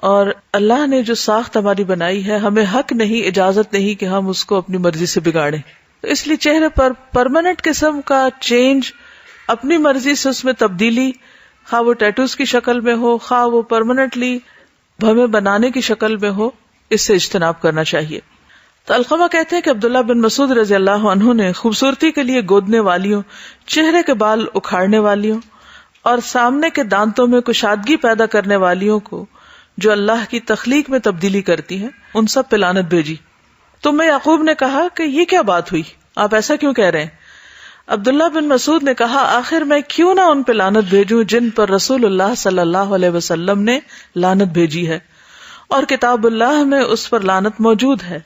اور اللہ نے جو ساخت ہماری بنائی ہے ہمیں حق نہیں، اجازت نہیں کہ ہم اس کو اپنی مرضی سے بگاڑیں. تو اس لیے چہرے پر پرماننٹ قسم کا چینج، اپنی مرضی سے اس میں تبدیلی، خواہ وہ ٹیٹوز کی شکل میں ہو، خواہ وہ پرماننٹلی بھویں بنانے کی شکل میں ہو، اس سے اجتناب کرنا چاہیے. تو علقمہ کہتے ہیں کہ عبداللہ بن مسعود رضی اللہ عنہ نے خوبصورتی کے لیے گودنے والیوں، چہرے کے بال اکھاڑنے والیوں اور سامنے کے دانتوں میں کشادگی پیدا کرنے والیوں کو جو اللہ کی تخلیق میں تبدیلی کرتی ہیں، ان سب پہ لعنت بھیجی. تم میں یعقوب نے کہا کہ یہ کیا بات ہوئی، آپ ایسا کیوں کہہ رہے ہیں؟ عبداللہ بن مسعود نے کہا آخر میں کیوں نہ ان پہ لعنت بھیجوں جن پر رسول اللہ صلی اللہ علیہ وسلم نے لعنت بھیجی ہے اور کتاب اللہ میں اس پر لعنت موجود ہے.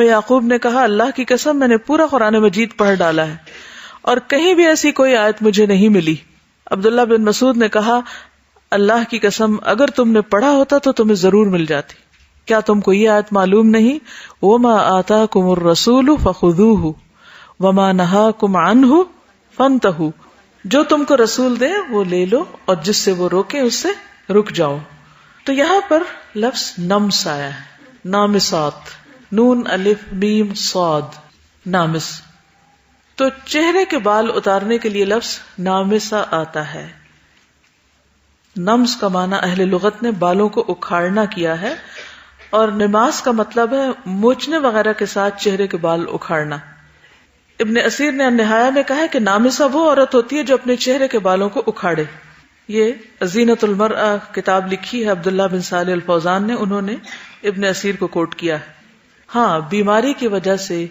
یعقوب نے کہا اللہ کی قسم میں نے پورا قرآن مجید پڑھ ڈالا ہے اور کہیں بھی ایسی کوئی آیت مجھے نہیں ملی. عبداللہ بن مسعود نے کہا اللہ کی قسم اگر تم نے پڑھا ہوتا تو تمہیں ضرور مل جاتی. کیا تم کو یہ آیت معلوم نہیں؟ وَمَا آتَاكُمُ الرَّسُولُ فَخُذُوهُ وَمَا نَهَاكُمْ عَنْهُ فَانْتَهُوا، جو تم کو رسول دے وہ لے لو اور جس سے وہ روکے اس سے رک جاؤ. تو یہاں پر لفظ نمس آیا ہے، نامسات، نون الف میم صاد، نامس. تو چہرے کے بال اتارنے کے لیے لفظ نامسا آتا ہے. نمس کا معنی اہل لغت نے بالوں کو اکھاڑنا کیا ہے، اور نماس کا مطلب ہے موچنے وغیرہ کے ساتھ چہرے کے بال اکھاڑنا. ابن اسیر نے النہایہ میں کہا کہ نامسا وہ عورت ہوتی ہے جو اپنے چہرے کے بالوں کو اکھاڑے. یہ زینت المرأہ کتاب لکھی ہے عبداللہ بن صالح الفوزان نے، انہوں نے ابن اسیر کو کوٹ کیا ہے. ہاں، بیماری کی وجہ سے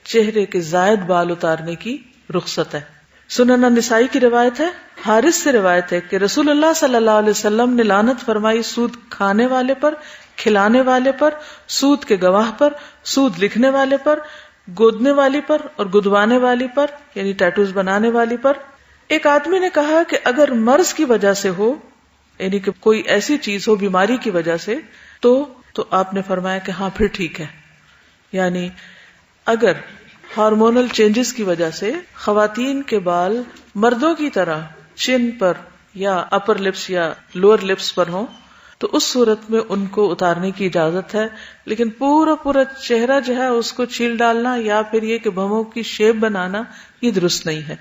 چہرے کے زائد بال اتارنے کی رخصت ہے. سنن النسائی کی روایت ہے، حارث سے روایت ہے کہ رسول اللہ صلی اللہ علیہ وسلم نے لعنت فرمائی سود کھانے والے پر، کھلانے والے پر، سود کے گواہ پر، سود لکھنے والے پر، گودنے والی پر اور گدوانے والی پر، یعنی ٹیٹوز بنانے والی پر. ایک آدمی نے کہا کہ اگر مرض کی وجہ سے ہو، یعنی کہ کوئی ایسی چیز ہو بیماری کی وجہ سے، تو آپ نے فرمایا کہ ہاں پھر ٹھیک ہے. یعنی اگر ہارمونل چینجز کی وجہ سے خواتین کے بال مردوں کی طرح چن پر یا اپر لپس یا لوور لپس پر ہوں تو اس صورت میں ان کو اتارنے کی اجازت ہے. لیکن پورا چہرہ جو ہے اس کو چھیل ڈالنا یا پھر یہ کہ بھووں کی شیپ بنانا یہ درست نہیں ہے.